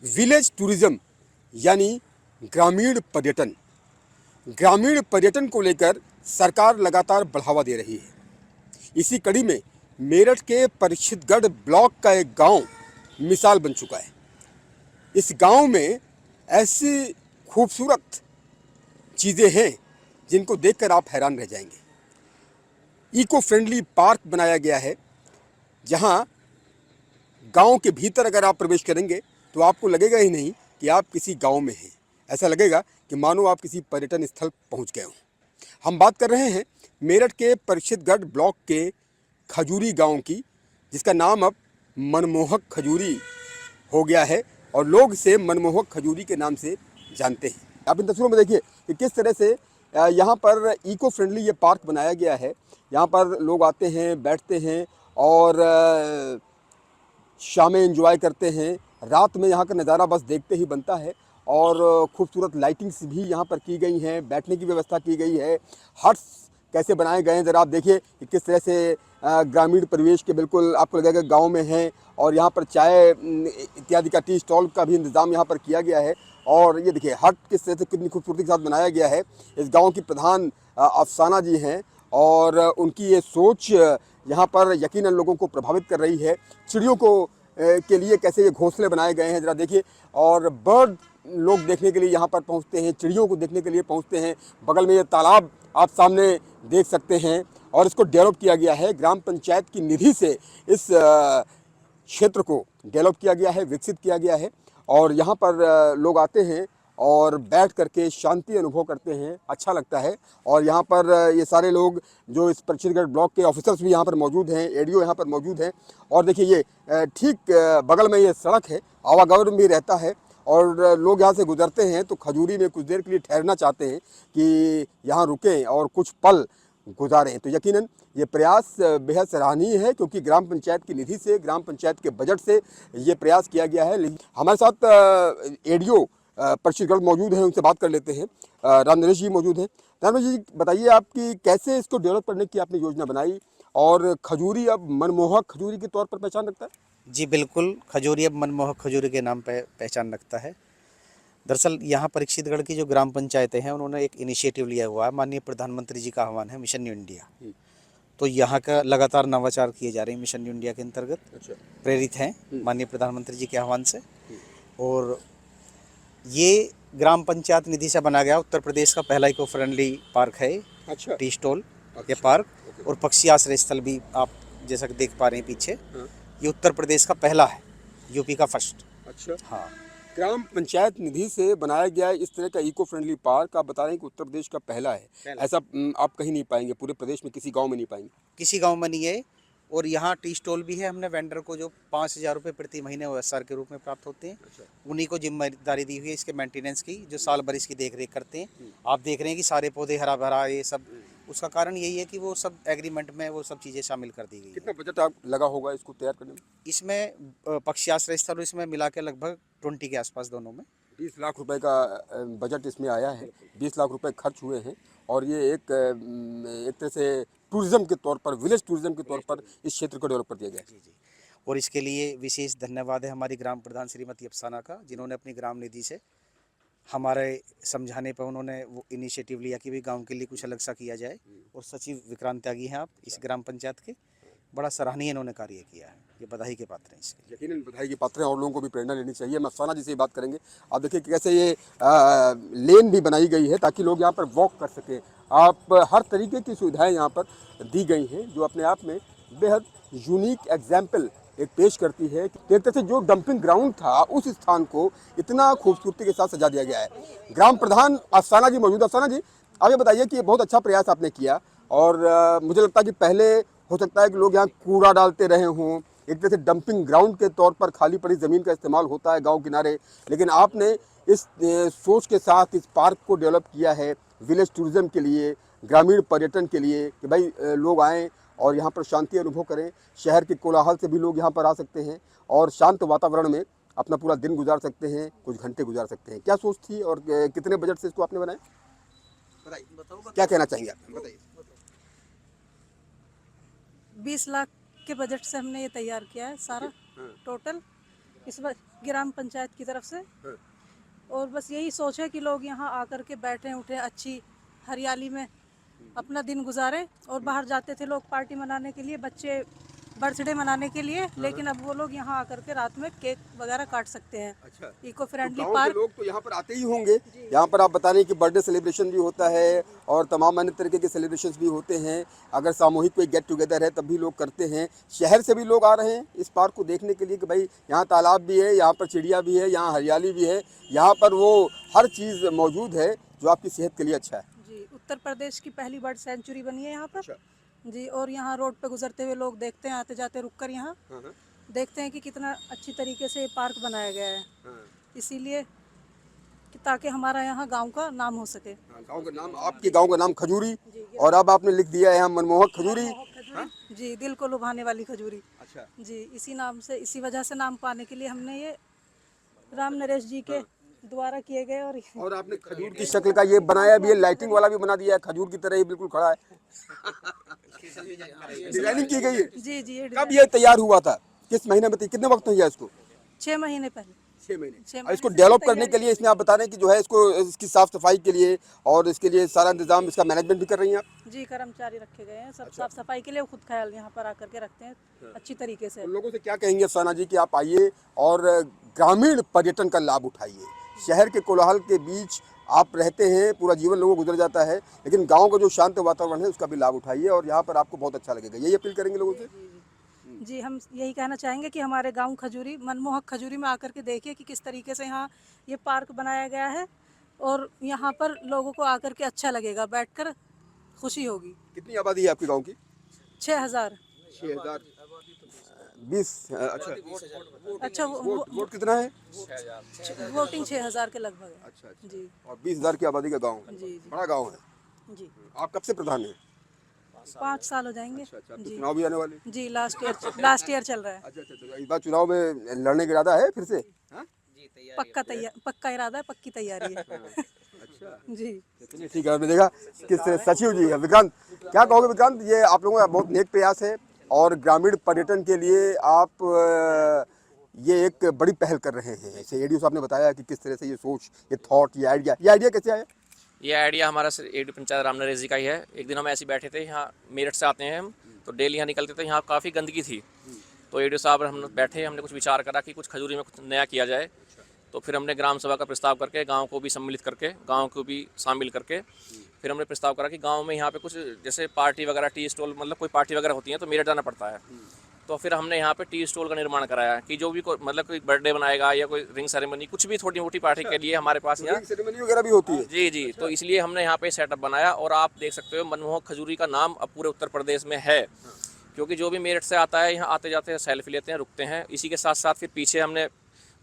Village tourism यानी ग्रामीण पर्यटन को लेकर सरकार लगातार बढ़ावा दे रही है। इसी कड़ी में मेरठ के परीक्षितगढ़ ब्लॉक का एक गांव मिसाल बन चुका है। इस गांव में ऐसी खूबसूरत चीज़ें हैं जिनको देखकर आप हैरान रह जाएंगे। इको फ्रेंडली पार्क बनाया गया है, जहां गांव के भीतर अगर आप प्रवेश करेंगे तो आपको लगेगा ही नहीं कि आप किसी गांव में हैं। ऐसा लगेगा कि मानो आप किसी पर्यटन स्थल पहुंच गए हों। हम बात कर रहे हैं मेरठ के परीक्षितगढ़ ब्लॉक के खजूरी गांव की, जिसका नाम अब मनमोहक खजूरी हो गया है और लोग इसे मनमोहक खजूरी के नाम से जानते हैं। आप इन तस्वीरों में देखिए कि किस तरह से यहाँ पर इको फ्रेंडली ये पार्क बनाया गया है। यहाँ पर लोग आते हैं, बैठते हैं और शामें एंजॉय करते हैं। रात में यहाँ का नज़ारा बस देखते ही बनता है और खूबसूरत लाइटिंग्स भी यहाँ पर की गई हैं, बैठने की व्यवस्था की गई है। हट्स कैसे बनाए गए हैं ज़रा आप देखिए कि किस तरह से ग्रामीण परिवेश के बिल्कुल आपको लगेगा गांव में हैं। और यहाँ पर चाय इत्यादि का टी स्टॉल का भी इंतज़ाम यहाँ पर किया गया है। और ये देखिए हट किस तरह से कितनी खूबसूरती के साथ बनाया गया है। इस गांव की प्रधान अफसाना जी हैं और उनकी ये सोच यहाँ पर यकीनन लोगों को प्रभावित कर रही है। चिड़ियों को के लिए कैसे ये घोंसले बनाए गए हैं ज़रा देखिए। और बर्ड लोग देखने के लिए यहाँ पर पहुँचते हैं, चिड़ियों को देखने के लिए पहुँचते हैं। बगल में ये तालाब आप सामने देख सकते हैं और इसको डेवलप किया गया है। ग्राम पंचायत की निधि से इस क्षेत्र को डेवलप किया गया है, विकसित किया गया है। और यहाँ पर लोग आते हैं और बैठ करके शांति अनुभव करते हैं, अच्छा लगता है। और यहाँ पर ये सारे लोग जो इस परीक्षितगढ़ ब्लॉक के ऑफिसर्स भी यहाँ पर मौजूद हैं, एडीओ यहाँ पर मौजूद हैं। और देखिए ये ठीक बगल में ये सड़क है, आवागमन भी रहता है और लोग यहाँ से गुजरते हैं तो खजूरी में कुछ देर के लिए ठहरना चाहते हैं कि यहाँ रुकें और कुछ पल गुजारें। तो यकीनन ये प्रयास बेहद सराहनीय है, क्योंकि ग्राम पंचायत की निधि से, ग्राम पंचायत के बजट से ये प्रयास किया गया है। हमारे साथ एडीओ परीक्षितगढ़ मौजूद हैं, उनसे बात कर लेते हैं। रामनरेश जी मौजूद हैं। रामनरेश जी बताइए, आपकी कैसे इसको डेवलप करने की आपने योजना बनाई और खजूरी अब मनमोहक खजूरी के तौर पर पहचान रखता है? जी बिल्कुल, खजूरी अब मनमोहक खजूरी के नाम पे पहचान रखता है। दरअसल यहाँ परीक्षितगढ़ की जो ग्राम पंचायतें हैं, उन्होंने एक इनिशिएटिव लिया हुआ है। माननीय प्रधानमंत्री जी का आह्वान है मिशन न्यू इंडिया। तो यहाँ का लगातार नवाचार किए जा रहे हैं मिशन न्यू इंडिया के अंतर्गत। अच्छा। प्रेरित हैं माननीय प्रधानमंत्री जी के आह्वान से। और ये ग्राम पंचायत निधि से बना गया उत्तर प्रदेश का पहला इको फ्रेंडली पार्क है। अच्छा। टी स्टॉल ये पार्क और पक्षी आश्रय स्थल भी आप जैसा कि देख पा रहे हैं पीछे। ये उत्तर प्रदेश का पहला है, यूपी का फर्स्ट। अच्छा। हाँ, ग्राम पंचायत निधि से बनाया गया इस तरह का इको फ्रेंडली पार्क आप बता रहे हैं कि उत्तर प्रदेश का पहला है। ऐसा आप कहीं नहीं पाएंगे, पूरे प्रदेश में किसी गांव में नहीं पाएंगे। किसी गांव में नहीं है। और यहाँ टी स्टॉल भी है। हमने वेंडर को जो 5,000 रुपये प्रति महीने OSR के रूप में प्राप्त होते हैं। अच्छा। उन्हीं को जिम्मेदारी दी हुई है इसके मेंटेनेंस की, जो साल भर इसकी देख रेख करते हैं। आप देख रहे हैं कि सारे पौधे हरा भरा, ये सब उसका कारण यही है कि वो सब एग्रीमेंट में वो सब चीज़ें शामिल कर दी गई। कितना बजट आप लगा होगा इसको तैयार करने में? इसमें पक्षी आश्रय स्थल इसमें मिला के लगभग 20 के आसपास दोनों में 20 लाख रुपए का बजट इसमें आया है। 20 लाख रुपए खर्च हुए हैं और ये एक तरह से टूरिज्म के तौर पर, विलेज टूरिज्म के तौर पर इस क्षेत्र को डेवलप कर दिया गया। जी जी। और इसके लिए विशेष धन्यवाद है हमारी ग्राम प्रधान श्रीमती अफसाना का, जिन्होंने अपनी ग्राम निधि से हमारे समझाने पर उन्होंने वो इनिशिएटिव लिया कि भाई गांव के लिए कुछ अलग सा किया जाए। और सचिव विक्रांत त्यागी हैं आप इस ग्राम पंचायत के, बड़ा सराहनीय इन्होंने कार्य किया है। ये बधाई के पात्र हैं इसके। यकीनन बधाई के पात्र हैं और लोगों को भी प्रेरणा लेनी चाहिए। मैं अफसाना जी से बात करेंगे। आप देखिए कैसे ये लेन भी बनाई गई है ताकि लोग यहाँ पर वॉक कर सकें। आप हर तरीके की सुविधाएं यहाँ पर दी गई हैं, जो अपने आप में बेहद यूनिक एग्जाम्पल एक पेश करती है कि एक तरह से जो डंपिंग ग्राउंड था उस स्थान को इतना खूबसूरती के साथ सजा दिया गया है। ग्राम प्रधान अफसाना जी मौजूद। अफसाना जी, आप ये बताइए कि बहुत अच्छा प्रयास आपने किया और मुझे लगता है कि पहले हो सकता है कि लोग यहाँ कूड़ा डालते रहे हों, एक तरह से डंपिंग ग्राउंड के तौर पर खाली पड़ी ज़मीन का इस्तेमाल होता है गांव किनारे, लेकिन आपने इस सोच के साथ इस पार्क को डेवलप किया है विलेज टूरिज्म के लिए, ग्रामीण पर्यटन के लिए, कि भाई लोग आएँ और यहाँ पर शांति अनुभव करें। शहर के कोलाहल से भी लोग यहाँ पर आ सकते हैं और शांत वातावरण में अपना पूरा दिन गुजार सकते हैं, कुछ घंटे गुजार सकते हैं। क्या सोच थी और कितने बजट से इसको आपने बनाया? बताइए, क्या कहना चाहेंगे आप? बताइए। 20 लाख के बजट से हमने ये तैयार किया है सारा टोटल। ग्राम पंचायत की तरफ से। और बस यही सोच है कि लोग यहाँ आकर के बैठें उठें, अच्छी हरियाली में अपना दिन गुजारें। और बाहर जाते थे लोग पार्टी मनाने के लिए, बच्चे बर्थडे मनाने के लिए, लेकिन अब वो लोग यहाँ आकर के रात में केक वगैरह काट सकते हैं। अच्छा, इको फ्रेंडली गांव के पार्क। लोग तो यहाँ पर आते ही होंगे। यहाँ पर आप बता रहे हैं कि बर्थडे सेलिब्रेशन भी होता है और तमाम अन्य तरीके के सेलिब्रेशंस भी होते हैं। अगर सामूहिक कोई गेट टुगेदर है तब भी लोग करते हैं। शहर से भी लोग आ रहे हैं इस पार्क को देखने के लिए कि भाई यहाँ तालाब भी है, यहाँ पर चिड़िया भी है, यहाँ हरियाली भी है, यहाँ पर वो हर चीज़ मौजूद है जो आपकी सेहत के लिए अच्छा है। जी, उत्तर प्रदेश की पहली बर्ड सेंचुरी बनी है यहाँ पर। अच्छा। जी, और यहाँ रोड पे गुजरते हुए लोग देखते हैं, आते जाते रुक कर यहाँ देखते हैं कि कितना अच्छी तरीके से ये पार्क बनाया गया है। इसीलिए कि ताकि हमारा यहाँ गांव का नाम हो सके। गांव का नाम, आपके गांव का नाम खजूरी, और अब आपने लिख दिया है यहाँ मनमोहक खजूरी। जी, दिल को लुभाने वाली खजूरी। अच्छा। जी, इसी नाम से, इसी वजह से नाम पाने के लिए हमने ये राम नरेश जी के द्वारा किए गए। और आपने खजूर की शक्ल का ये बनाया भी है, लाइटिंग वाला भी बना दिया है, खजूर की तरह ही बिल्कुल खड़ा है। डिजाइनिंग की गई है। जी जी, कब ये तैयार हुआ था, किस महीने में, कितने वक्त हो गया इसको? 6 महीने पहले। 6 महीने। 6 और इसको महीने से डेवलप करने तैयारी के लिए इसमें आप बता रहे हैं कि जो है इसको, इसकी साफ सफाई के लिए और इसके लिए सारा इंतजाम, इसका मैनेजमेंट भी कर रही हैं आप? जी, कर्मचारी रखे गए हैं, सब साफ सफाई के लिए खुद ख्याल यहाँ पर आकर के रखते हैं अच्छी तरीके से। उन लोगों से क्या कहेंगे अफसाना जी कि आप आइए और ग्रामीण पर्यटन का लाभ उठाइए। शहर के कोलाहल के बीच आप रहते हैं, पूरा जीवन लोगों को गुजर जाता है, लेकिन गांव का जो शांत वातावरण है उसका भी लाभ उठाइए और यहाँ पर आपको बहुत अच्छा लगेगा। यही अपील करेंगे लोगों से। जी, हम यही कहना चाहेंगे कि हमारे गांव खजूरी, मनमोहक खजूरी में आकर के देखिए कि किस तरीके से यहाँ ये पार्क बनाया गया है, और यहाँ पर लोगों को आकर के अच्छा लगेगा, बैठकर खुशी होगी। कितनी आबादी है आपके गाँव की? 6000। 20। अच्छा। अच्छा, वोट कितना है? वोटिंग 6000 के लगभग है। अच्छा जी और 20,000 की आबादी का गाँव है। जी बड़ा गाँव है। जी। आप कब से प्रधान हैं? 5 साल हो जाएंगे। अच्छा, जी चुनाव भी आने वाले? जी, लास्ट ईयर चल रहा है। अच्छा, इस बार चुनाव में लड़ने का इरादा है फिर से? हाँ? पक्का इरादा है, पक्की तैयारी है। अच्छा जी, चलिए ठीक है। आपने देखा किस सचिव जी है विक्रांत, क्या कहोगे विक्रांत, ये आप लोगों का बहुत नेक प्रयास है और ग्रामीण पर्यटन के लिए आप ये एक बड़ी पहल कर रहे हैं। ऐसे एडीओ साहब ने बताया कि किस तरह से ये सोच, ये थॉट, ये आइडिया कैसे आया? ये आइडिया हमारा एडी पंचायत राम नरेश जी का ही है। एक दिन हम ऐसे बैठे थे, यहाँ मेरठ से आते हैं हम, तो डेली यहाँ निकलते थे, यहाँ काफ़ी गंदगी थी। तो एडीओ साहब हम बैठे, हमने कुछ विचार करा कि कुछ खजूरी में कुछ नया किया जाए। तो फिर हमने ग्राम सभा का प्रस्ताव करके, गांव को भी सम्मिलित करके, गांव को भी शामिल करके, फिर हमने प्रस्ताव करा कि गांव में यहाँ पे कुछ जैसे पार्टी वगैरह, टी स्टॉल, मतलब कोई पार्टी वगैरह होती है तो मेरठ जाना पड़ता है। तो फिर हमने यहाँ पे टी स्टॉल का निर्माण कराया कि जो भी मतलब कोई बर्थडे बनाएगा या कोई रिंग सेरेमनी, कुछ भी छोटी मोटी पार्टी के लिए हमारे पास यहाँ सेरेमनी वगैरह भी होती है। जी जी, तो इसलिए हमने यहाँ पे सेटअप बनाया। और आप देख सकते हो मनमोहक खजूरी का नाम अब पूरे उत्तर प्रदेश में है, क्योंकि जो भी मेरठ से आता है यहाँ आते जाते हैं, सेल्फी लेते हैं, रुकते हैं। इसी के साथ साथ फिर पीछे हमने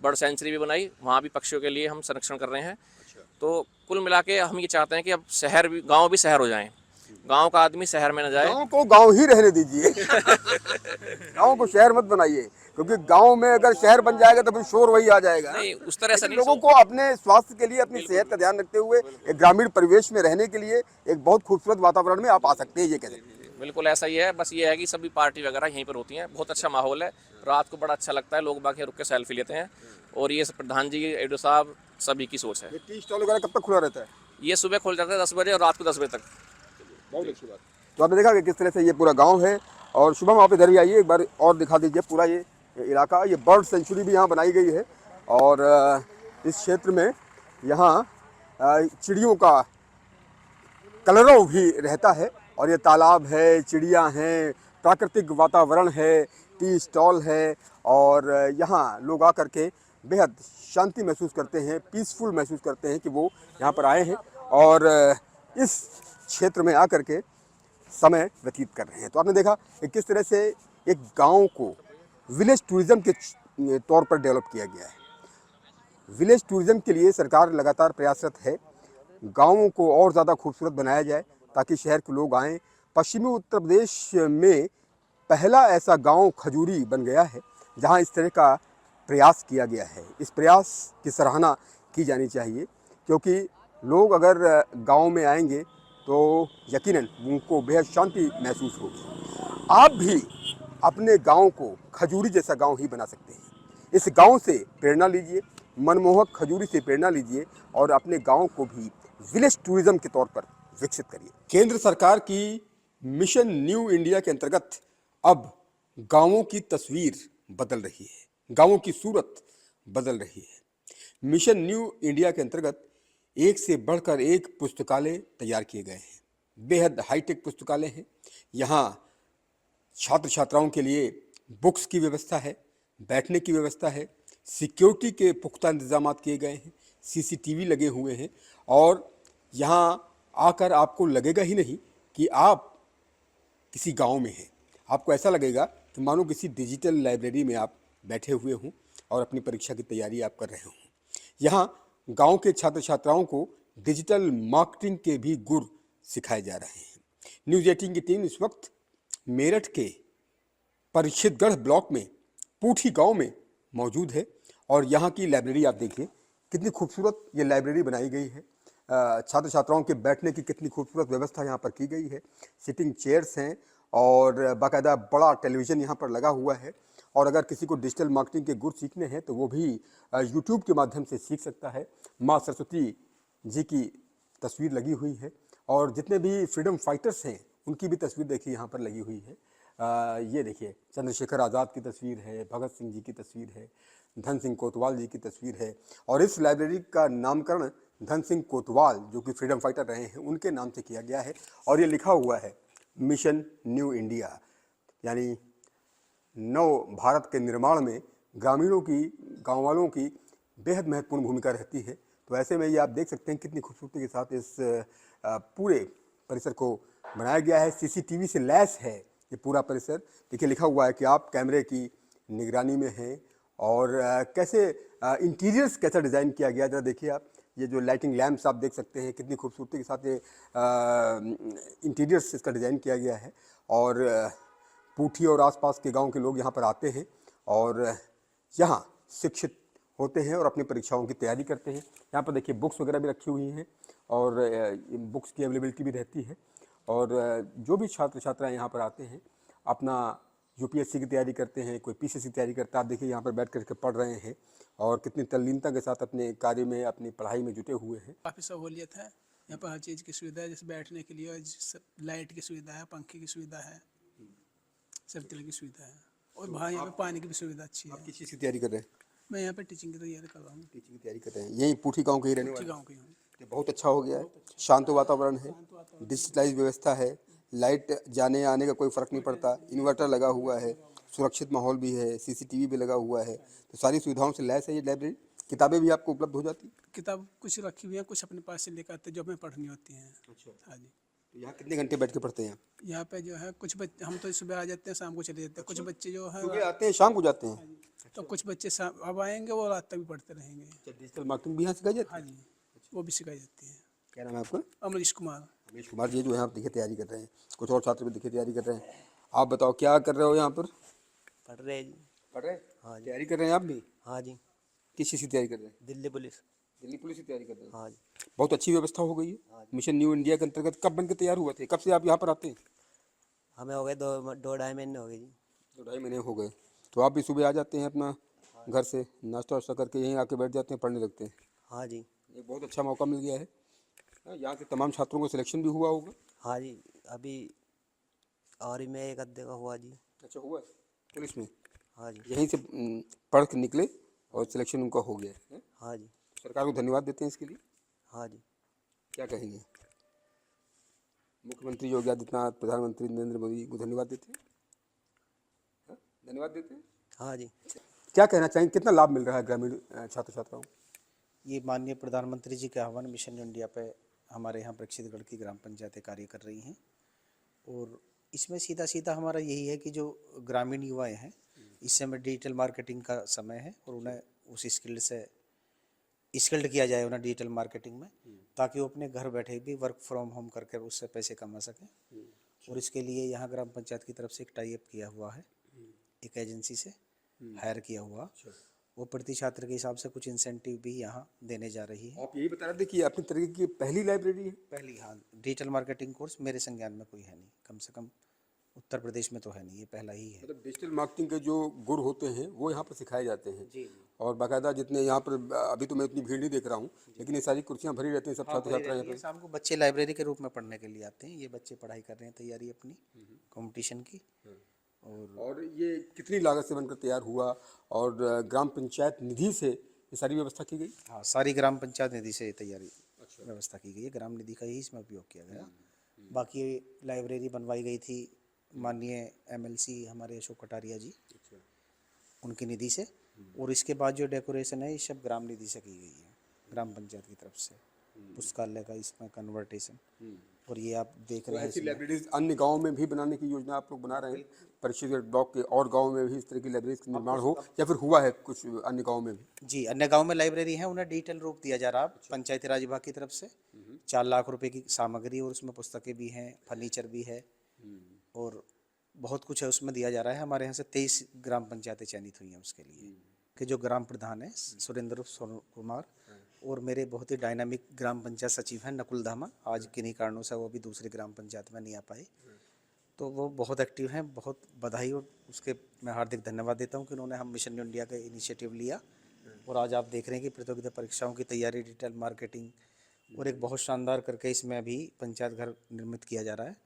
बर्ड सेंचुरी भी बनाई, वहाँ भी पक्षियों के लिए हम संरक्षण कर रहे हैं। तो कुल मिला के हम ये चाहते हैं कि अब शहर भी, गाँव भी शहर हो जाएँ, गांव का आदमी शहर में न जाए। गांव को गांव ही रहने दीजिए। गांव को शहर मत बनाइए, क्योंकि गांव में अगर शहर बन जाएगा तो फिर शोर वही आ जाएगा। नहीं, उस तरह से नहीं। लोगों को अपने स्वास्थ्य के लिए, अपनी सेहत का ध्यान रखते हुए एक ग्रामीण परिवेश में रहने के लिए एक बहुत खूबसूरत वातावरण में आप आ सकते हैं, ये कहते हैं। बिल्कुल ऐसा ही है। बस ये है कि सभी पार्टी वगैरह यहीं पर होती हैं, बहुत अच्छा माहौल है, रात को बड़ा अच्छा लगता है, लोग बाकी रुक के सेल्फी लेते हैं। और ये प्रधान जी, एडो साहब, सभी की सोच है। टी स्टॉल वगैरह कब तक खुला रहता है? ये सुबह खुल जाता है 10 बजे और रात को 10 बजे तक। बहुत अच्छी बात। तो आपने देखा कि किस तरह से ये पूरा गांव है। और शुभम आप इधर ही आइए, एक बार और दिखा दीजिए पूरा ये इलाका। ये बर्ड सेंचुरी भी यहाँ बनाई गई है और इस क्षेत्र में यहाँ चिड़ियों का कलरव भी रहता है। और ये तालाब है, चिड़िया हैं, प्राकृतिक वातावरण है, टी स्टॉल है और यहाँ लोग आकर के बेहद शांति महसूस करते हैं, पीसफुल महसूस करते हैं कि वो यहाँ पर आए हैं और इस क्षेत्र में आकर के समय व्यतीत कर रहे हैं। तो आपने देखा कि किस तरह से एक गांव को विलेज टूरिज्म के तौर पर डेवलप किया गया है। विलेज टूरिज्म के लिए सरकार लगातार प्रयासरत है, गांवों को और ज़्यादा खूबसूरत बनाया जाए ताकि शहर के लोग आएँ। पश्चिमी उत्तर प्रदेश में पहला ऐसा गांव खजूरी बन गया है जहां इस तरह का प्रयास किया गया है। इस प्रयास की सराहना की जानी चाहिए, क्योंकि लोग अगर गांव में आएंगे तो यकीनन उनको बेहद शांति महसूस होगी। आप भी अपने गांव को खजूरी जैसा गांव ही बना सकते हैं। इस गांव से प्रेरणा लीजिए, मनमोहक खजूरी से प्रेरणा लीजिए और अपने गांव को भी विलेज टूरिज्म के तौर पर विकसित करिए। केंद्र सरकार की मिशन न्यू इंडिया के अंतर्गत अब गांवों की तस्वीर बदल रही है, गांवों की सूरत बदल रही है। मिशन न्यू इंडिया के अंतर्गत एक से बढ़कर एक पुस्तकालय तैयार किए गए हैं। बेहद हाईटेक पुस्तकालय हैं। यहाँ छात्र छात्राओं के लिए बुक्स की व्यवस्था है, बैठने की व्यवस्था है, सिक्योरिटी के पुख्ता इंतजाम किए गए हैं, सीसीटीवी लगे हुए हैं और यहाँ आकर आपको लगेगा ही नहीं कि आप किसी गांव में हैं। आपको ऐसा लगेगा कि मानो किसी डिजिटल लाइब्रेरी में आप बैठे हुए हों और अपनी परीक्षा की तैयारी आप कर रहे हों। यहाँ गांव के छात्र छात्राओं को डिजिटल मार्केटिंग के भी गुर सिखाए जा रहे हैं। न्यूज़ 18 की टीम इस वक्त मेरठ के परीक्षितगढ़ ब्लॉक में पूठी गांव में मौजूद है और यहाँ की लाइब्रेरी आप देखिए कितनी खूबसूरत ये लाइब्रेरी बनाई गई है। छात्र छात्राओं के बैठने की कितनी खूबसूरत व्यवस्था यहाँ पर की गई है। सिटिंग चेयर्स हैं और बाकायदा बड़ा टेलीविज़न यहाँ पर लगा हुआ है और अगर किसी को डिजिटल मार्केटिंग के गुर सीखने हैं तो वो भी यूट्यूब के माध्यम से सीख सकता है। माँ सरस्वती जी की तस्वीर लगी हुई है और जितने भी फ्रीडम फाइटर्स हैं उनकी भी तस्वीर देखिए यहाँ पर लगी हुई है। ये देखिए चंद्रशेखर आज़ाद की तस्वीर है, भगत सिंह जी की तस्वीर है, धन सिंह कोतवाल जी की तस्वीर है और इस लाइब्रेरी का नामकरण धन सिंह कोतवाल जो कि फ्रीडम फाइटर रहे हैं उनके नाम से किया गया है और ये लिखा हुआ है मिशन न्यू इंडिया, यानी नव भारत के निर्माण में ग्रामीणों की, गांव वालों की बेहद महत्वपूर्ण भूमिका रहती है। तो ऐसे में ये आप देख सकते हैं कितनी खूबसूरती के साथ इस पूरे परिसर को बनाया गया है। सीसीटीवी से लैस है ये पूरा परिसर। देखिए लिखा हुआ है कि आप कैमरे की निगरानी में हैं और कैसे इंटीरियर्स कैसा डिज़ाइन किया गया, जरा देखिए आप। ये जो लाइटिंग लैंप्स आप देख सकते हैं कितनी खूबसूरती के साथ ये इंटीरियर्स इसका डिज़ाइन किया गया है और पूठी और आसपास के गांव के लोग यहाँ पर आते हैं और यहाँ शिक्षित होते हैं और अपनी परीक्षाओं की तैयारी करते हैं। यहाँ पर देखिए बुक्स वगैरह भी रखी हुई हैं और बुक्स की अवेलेबिलिटी भी रहती है और जो भी छात्र छात्राएँ यहाँ पर आते हैं अपना यूपीएससी की तैयारी करते हैं, कोई पीसीएस की तैयारी करता है। आप देखिए यहाँ पर बैठ करके पढ़ रहे हैं और कितनी तल्लीनता के साथ अपने कार्य में, अपनी पढ़ाई में जुटे हुए हैं। काफ़ी सहूलियत है यहाँ पर, हर चीज़ की सुविधा है, जैसे बैठने के लिए लाइट की सुविधा है, पंखे की सुविधा है, सब तरह की सुविधा है और बाहर यहाँ पे पानी की भी सुविधा अच्छी है। आप किस चीज़ की तैयारी कर रहे हैं? मैं यहाँ पे टीचिंग की तैयारी कर रहा हूँ। टीचिंग की तैयारी कर रहे हैं, यही पूठी गाँव के ही रहने वाले? गाँव के हूँ। ये बहुत अच्छा हो गया है, शांत वातावरण है, डिजिटलाइज व्यवस्था है, लाइट जाने आने का कोई फ़र्क नहीं पड़ता, इन्वर्टर लगा हुआ है, सुरक्षित माहौल भी है, सीसीटीवी भी लगा हुआ है, तो सारी सुविधाओं से लैस है ये लाइब्रेरी। किताबें भी आपको उपलब्ध हो जाती? किताब कुछ रखी हुई है, कुछ अपने पास से लेकर आते जो हमें पढ़नी होती हैं। अच्छा, हाँ जी। तो यहाँ कितने घंटे बैठ के पढ़ते हैं? यहाँ पे जो है कुछ बच्चे, हम तो सुबह आ जाते हैं, शाम को चले जाते हैं। कुछ बच्चे जो है सुबह आते हैं शाम को जाते हैं? तो कुछ बच्चे अब आएंगे वो रात तक भी पढ़ते रहेंगे। डिजिटल मार्केटिंग भी यहाँ सिखाई जाती हाँ है? जी, वो भी सिखाई जाती है। क्या नाम है आपका? अमरीश कुमार। रमेश कुमार जी जो है आप देखिए तैयारी कर रहे हैं, कुछ और छात्र भी देखिए तैयारी कर रहे हैं। आप बताओ क्या कर रहे हो यहाँ पर? पढ़ रहे जी। पढ़ रहे हैं? हाँ जी। तैयारी कर रहे हैं आप भी? हाँ जी। किस चीज़ की तैयारी कर रहे हैं? दिल्ली पुलिस। दिल्ली पुलिस की तैयारी कर रहे हैं? हाँ जी। बहुत अच्छी व्यवस्था हो गई है। मिशन न्यू इंडिया के अंतर्गत कब बन के तैयार हुए थे? कब से आप यहाँ पर आते हैं? हमें हो गए दो ढाई महीने हो गए जी। 2-2.5 महीने हो गए। तो आप भी सुबह आ जाते हैं अपना घर से नाश्ता वाश्ता करके यहीं आके बैठ जाते हैं, पढ़ने लगते हैं? हाँ जी। एक बहुत अच्छा मौका मिल गया है। यहाँ के तमाम छात्रों को सिलेक्शन भी हुआ होगा? हाँ जी, अभी और में एक अद्धे का हुआ जी। अच्छा, हुआ है पुलिस में? हाँ जी। यहीं से पढ़ के निकले और सिलेक्शन उनका हो गया है। हाँ जी। सरकार को धन्यवाद देते हैं इसके लिए। हाँ जी। क्या कहेंगे? मुख्यमंत्री योगी आदित्यनाथ, प्रधानमंत्री नरेंद्र मोदी को धन्यवाद देते हैं? हाँ? धन्यवाद देते हैं? हाँ जी। क्या कहना चाहेंगे, कितना लाभ मिल रहा है ग्रामीण छात्र छात्राओं को? ये माननीय प्रधानमंत्री जी के आह्वान मिशन इंडिया पे हमारे यहाँ परीक्षितगढ़ की ग्राम पंचायतें कार्य कर रही हैं और इसमें सीधा सीधा हमारा यही है कि जो ग्रामीण युवाएं हैं इस समय डिजिटल मार्केटिंग का समय है और उन्हें उस स्किल्ड किया जाए उन्हें डिजिटल मार्केटिंग में, ताकि वो अपने घर बैठे भी वर्क फ्रॉम होम करके उससे पैसे कमा सकें। और इसके लिए यहाँ ग्राम पंचायत की तरफ से एक टाई अप किया हुआ है, एक एजेंसी से हायर किया हुआ, वो प्रति छात्र के हिसाब से कुछ इंसेंटिव भी यहाँ देने जा रही है। आप यही बता रहे थे कि अपनी तरीके की पहली लाइब्रेरी है? पहली, हाँ, डिजिटल मार्केटिंग कोर्स मेरे संज्ञान में कोई है नहीं, कम से कम उत्तर प्रदेश में तो है नहीं, ये पहला ही है। मतलब डिजिटल मार्केटिंग के जो गुर होते हैं वो यहाँ पर सिखाए जाते हैं जी। और बाकायदा जितने यहाँ पर अभी तो मैं उतनी भीड़ नहीं देख रहा हूँ, लेकिन ये सारी कुर्सियाँ भरी रहती हैं, सब छात्र छात्रा यहाँ ये पर। शाम को बच्चे लाइब्रेरी के रूप में पढ़ने के लिए आते हैं, ये बच्चे पढ़ाई कर रहे हैं, तैयारी अपनी कंपटीशन की। और ये कितनी लागत से बनकर तैयार हुआ और ग्राम पंचायत निधि से ये सारी व्यवस्था की गई? हाँ, सारी ग्राम पंचायत निधि से तैयारी व्यवस्था की गई है, ग्राम निधि का ही इसमें उपयोग किया गया। बाकी लाइब्रेरी बनवाई गई थी माननीय MLC हमारे अशोक कटारिया जी, उनकी निधि से। और इसके बाद जो डेकोरेशन है ये सब ग्राम निधि से की गई है, ग्राम पंचायत की तरफ से। पुस्तकालय का इसमें कन्वर्टेशन, और ये आप देख रहे हैं ऐसी इसमें। लाइब्रेरीज अन्य गाँव में भी बनाने की योजना आप लोग बना रहे हैं? परिषद ब्लॉक के और गाँव में भी इस तरह की लाइब्रेरीज का निर्माण हो या फिर हुआ है कुछ अन्य गाँव में भी? जी, अन्य गांव में लाइब्रेरी है, उन्हें डिजिटल रूप दिया जा रहा है पंचायती राज विभाग की तरफ से। 4 लाख रुपए की सामग्री और उसमें पुस्तकें भी हैं, फर्नीचर भी है और बहुत कुछ है उसमें दिया जा रहा है। हमारे यहाँ से 23 ग्राम पंचायतें चयनित हुई हैं उसके लिए, कि जो ग्राम प्रधान है सुरेंद्र कुमार और मेरे बहुत ही डायनामिक ग्राम पंचायत सचिव हैं नकुल धामा, आज किन्हीं कारणों से वो भी दूसरी ग्राम पंचायत में नहीं आ पाए, तो वो बहुत एक्टिव हैं। बहुत बधाई और उसके मैं हार्दिक धन्यवाद देता हूँ कि उन्होंने हम मिशन इंडिया का इनिशिएटिव लिया और आज आप देख रहे हैं कि प्रतियोगिता परीक्षाओं की तैयारी, डिजिटल मार्केटिंग और एक बहुत शानदार करके इसमें अभी पंचायत घर निर्मित किया जा रहा है।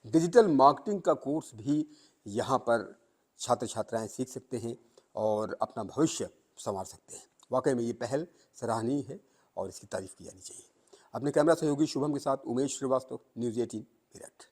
डिजिटल मार्केटिंग का कोर्स भी यहाँ पर छात्र छात्राएं सीख सकते हैं और अपना भविष्य संवार सकते हैं। वाकई में ये पहल सराहनीय है और इसकी तारीफ की जानी चाहिए। अपने कैमरा सहयोगी शुभम के साथ उमेश श्रीवास्तव, न्यूज़ 18 मेरठ।